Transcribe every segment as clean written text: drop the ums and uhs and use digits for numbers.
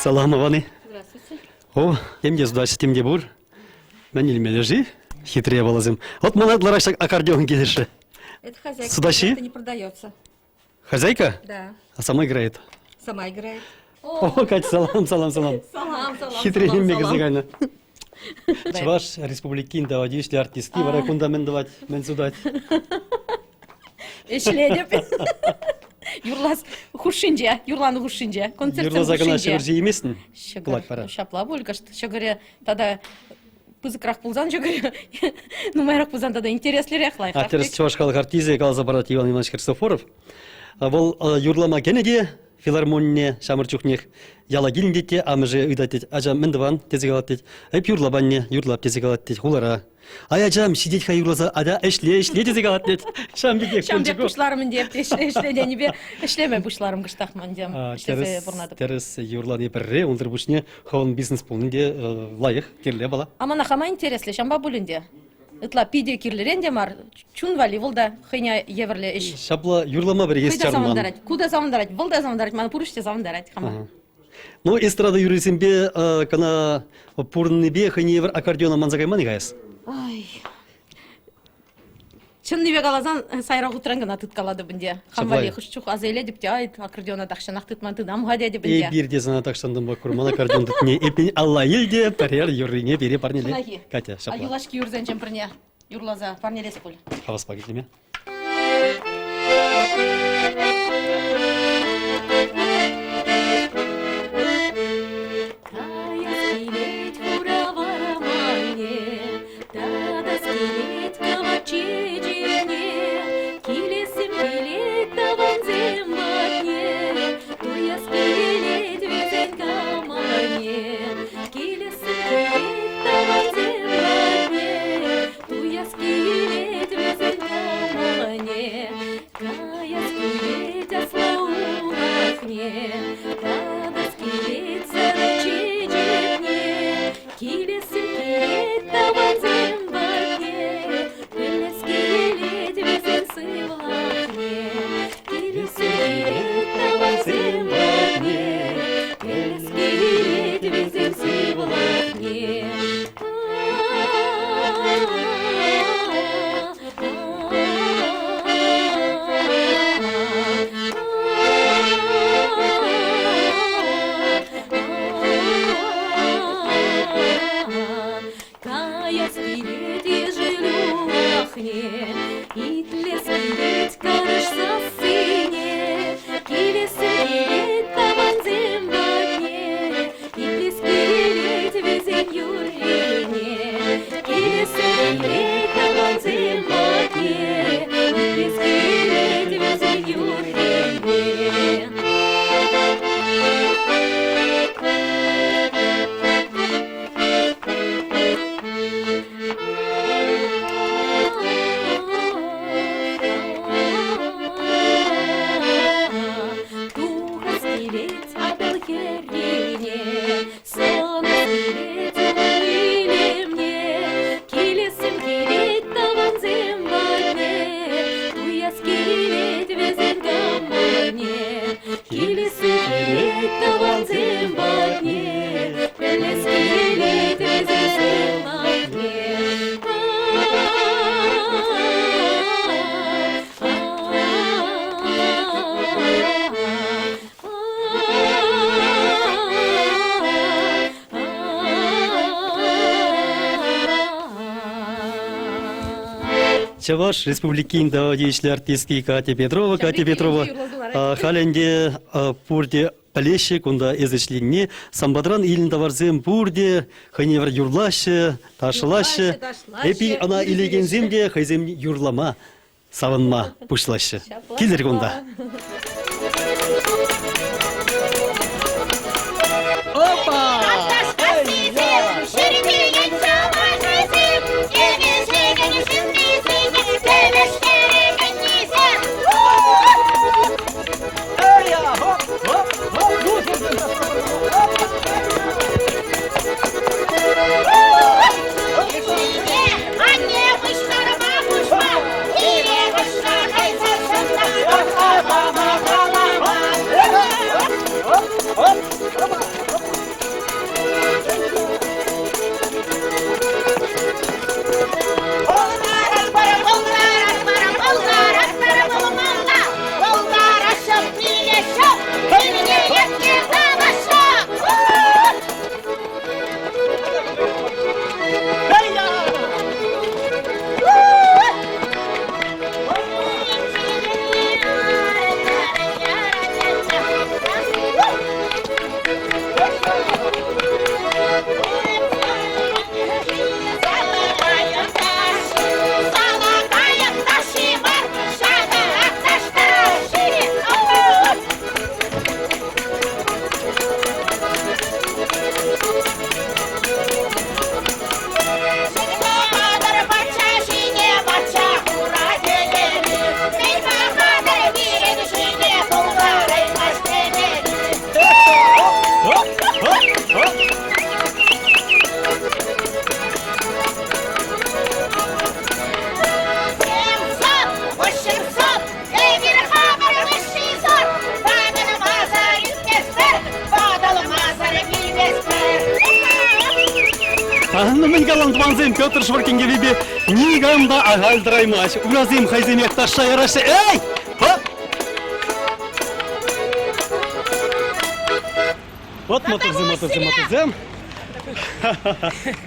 Салам, Иваны. Здравствуйте. О, темде сдача, темде бур. Мен илме лежи, хитрее балазым. Вот монетлар аккордеон келеши. Это хозяйка. Судачи? Это не продается. Хозяйка? Да. А сама играет. Сама играет. О, Катя, салам. Салам, салам. Хитрее салам, мега салам. загально. Чуваш республикин да одишли артистки, вара кунда мен давать, мен судать. Эшледеп. Юрлас хушинже, юрланы хушинже. Концерт Юрла загана хушинже. шевержи емесін? Шагар. Кулак пара. Шапла булька, что говоря, тогда пызыкрак пулзан, что говоря, ну майрак пулзан тогда интереслерек лайк. А терес чуваш халық артисты каласа барат Иван Иванович Христофоров. Бұл юрлама кенеге филармония шамырчухнех яла гиліндетте, амыжы үйдатет, ажам міндіван тезек алат дет. Әп юрлабанне, юрлап тезек алат дет, хулара. Ай ажам шидет ха юрласа, ада эшле тезек алат дет. Шамбек Шамбек пушларымын деп, эшледе небе, эшлеме пушларым кыштахман дем. Терес юрланы бірре, олдыр бұшне хауын бизнес болынде лайық, керле бала. Амана хама интересле, шамба бүлінде. Ытла пиде кирлеренде мар, чун вали вылда хыня еверле иш. Шабла юрлама бір ес Куда чарман. замандарать? Куда замандарать? Вылда замандарать, мана пурыште замандарать хама. Ну, эстрада юрисембе, кана пурныбе хыне евер аккордеона манзагайман игайс. Ай. Чын небе калазан сайрак утран гана тыт калады бінде. Хамвали хышчух азеле деп те айт аккордеона такшанак тытман тыдам гаде деп бінде. Бирде зана такшандым ба курман аккордеон тытне. Эпин Алла елде, парер юрине бере парнеле. Шунахи. Катя, А шапла. юлашки юрзен чемпірне. Юрлаза парнелес пуль. Хавас пакетеме. Чаваш республикин да деятели артистки Катя Петрова. Халенде пурде палеше, кунда езешлинне, самбадран илин таварзем пурде, ханевр юрлаще, ташлаще, эпи ана илеген земде хайзем юрлама, саванма пушлаще. Килер кунда. Опа! галантманзым Петр Шворкинге вибе нигамда агалдраймаш. Уразым хайземек таша яраши. Эй! Вот мотозым.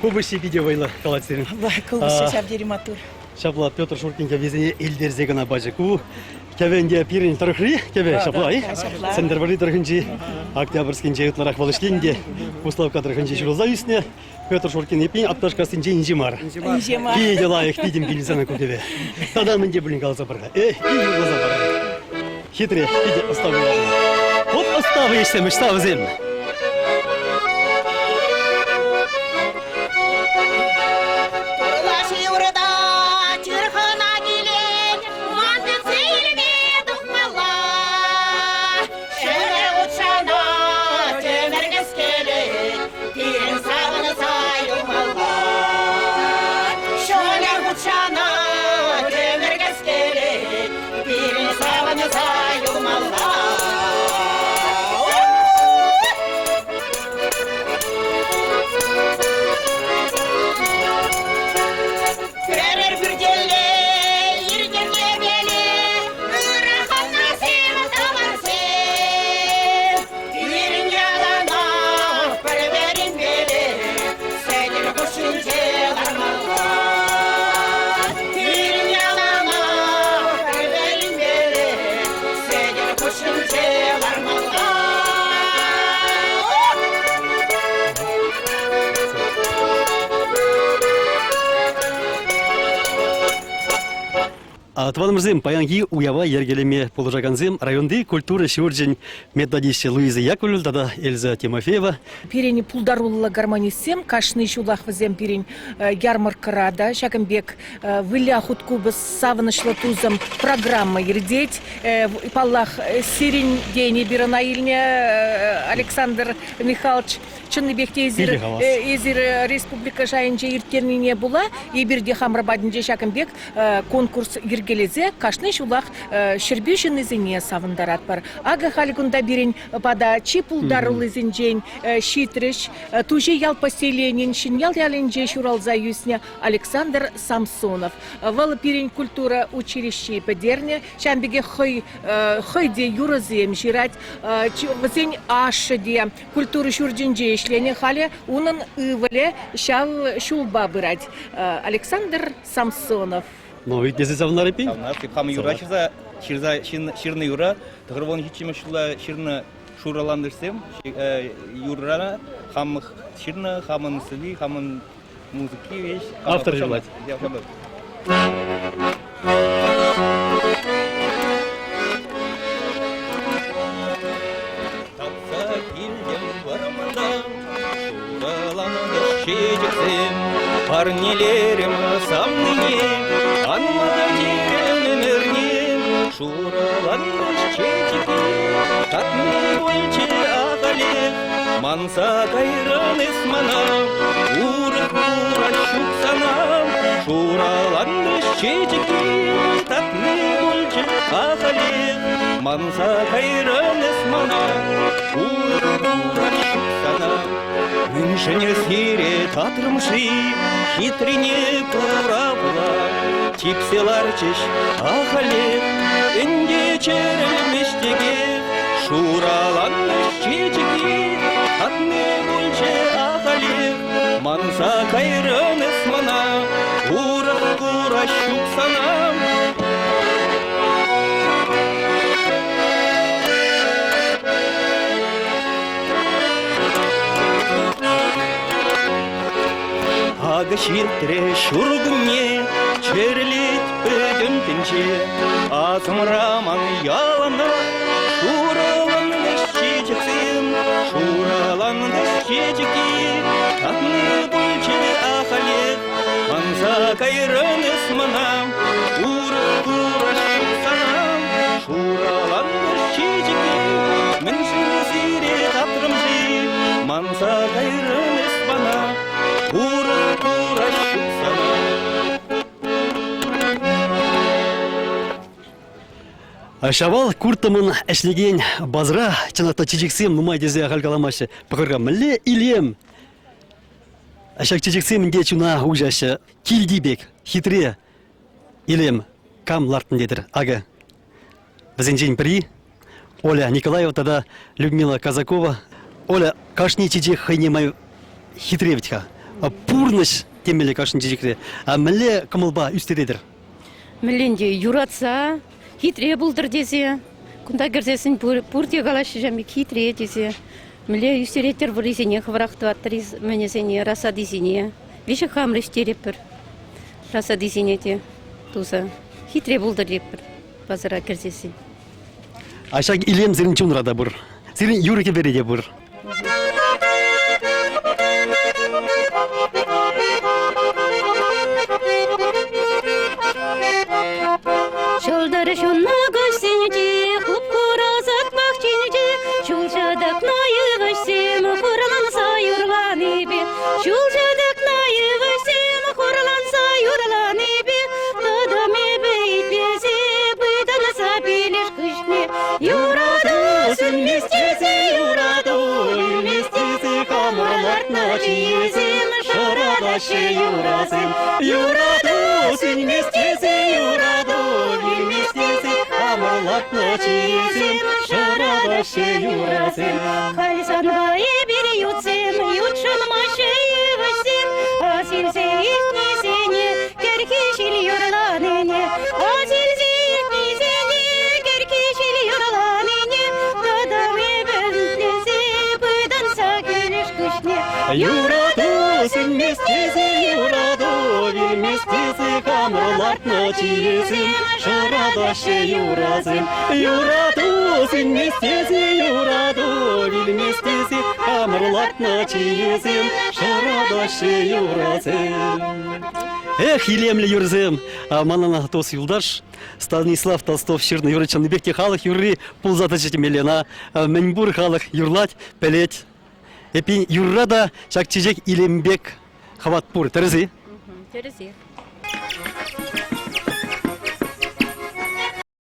Кубыши видео вайла калатсерин. Кылбышы шабдери матур. Шабла Петр Шворкинге везене элдерзегана бажыку. Кевенде пирин тарыхри, кеве шаблай. Сендер бari тарыхынчи октябрьский жайытларак болышкенде. Условка тарыхынчи шурулза үстіне. Петр Шворкин епин апташкасын инжимар. Инжимар. Кейде лайық видим келесана көкебе. Тада менде білін қалса барға. Қалса барға. Хитре, иде оставы. Вот оставы ешсем, оставы зем. Тванымызым паянги уява ергелеме положаганзым районды культура шурджин методище Луиза Яковлевна, дада Эльза Тимофеева. Пирени пулдарулла гармонисем, кашны шулах вазем пирень ярмаркарада, шагамбек выля хуткубас саванышлы тузам программа ердеть, паллах сирень дени биранаильня Александр Михайлович Чынныбекте езір республика жайынче иртернине була, и бирде хамрабадинже шагамбек конкурс ергелезе, кашны шулах шербюшин изине савындарат бар. Ага халигунда бирень пада чипулдарул изинжень, щитрыш, туже ял поселенин, шин ял ялинже шуралза юсня Александр Самсонов. Вал пирень культура училище подерне, шамбеге хойде юразем жирать, вазень ашаде, культуры шурджинже ишлене хале, унын ывале шал шулба бырать. Александр Самсонов. Ну, ведь здесь завнары пень? Хам юра ширны юра, тахырвон хичиме шула ширны шураландырсем, юрана хам ширны, хамын сыли, хамын музыки вещь. Автор желать. Парнелерим самныне, анмада терем шураланныш чечики, татны больче ағалек, манса кайран эсмана, урық шуксана, шураланныш чечики, татны больче ағалек, манса кайран эсмана, урық шуксана. Мünшене сире татырмши, хитрине пурапла, типселар чеш ахалек, энде черелмештеге, шураланныш чечеги, татны больче ахалек, манса кайрын эсмана, урық кура шуксана. Агашилтре шургуне, черлит ödüntünce, azımraman yalana, şuralanmış çiçeksin, şuralanmış çiçeki, tatlı bulçe ahalik, manza kayrın ısmana, uğraşıp sana, şuralanmış çiçeki, münşin sire tatrımcı, manza kayrın ısmana, uğraşıp sana. Шавал куртамын әшлеген базра чынақта чечексем нумай дезе ағалгаламашы пықырға мүлі илем. Ашак чечексем де чуна ужашы килдибек хитре илем кам лартын дедір ага. Бізен при Оля Николаева, тогда Людмила Казакова. Оля кашни чечек хайнемай хитревитха. Пурныш темеле кашни чечекре. А міле кымылба үстедедір. Міленде юратса, хитре бұлдыр десе, күнда керсесін пұрте қалашы жәмек хитре десе, міле үстереттер бұр есене қывырақты аттыр мәнесене раса десене, веші қамыр іштереп бір, раса десене де туса, хитре бұлдыр деп бір, базара керсесін. Ашак илем зерін чунрада бұр. Зерін юреке береде бұр. Жолдары шонна көсенеде, құп құразат бақченеде, жолжадақ найы көсем, құрыланса юрлан ебе. Жолжадақ найы көсем, құрыланса юрлан ебе. Тадам ебе итбезе, бұйданаса белеш күшне. Юраду, сүнместесе, юраду, үлместесе, қамырлартна чиезем, шарадашы юразем. Юраду, сүнместесе, юраду, Амалатна чизем, шарадашы юразем. Хальсанға ебір ютсем, ютшын машы евісем, асилзе ертнесене, керкешіл юрланене. Асилзе ертнесене, керкешіл юрланене. Тадам ебілдесе, бұйданса келеш күшне. Юраду, сүнместесе, юраду, вилместесе, қамырлартна чиезем, шарадашы юразем. Юраду, сүнместесе, юраду, вилместесе, қамырлартна чиезем, шарадашы юразем. Эх, илемлі юрзем, манана тос юлдаш, Станислав Толстов шырны юрычаны бекте халық юрри пулзата жетемелена, мәнбур халық юрлать, пелет. Эпин юррада чак чижек илембек хаватпур, терези? Терези.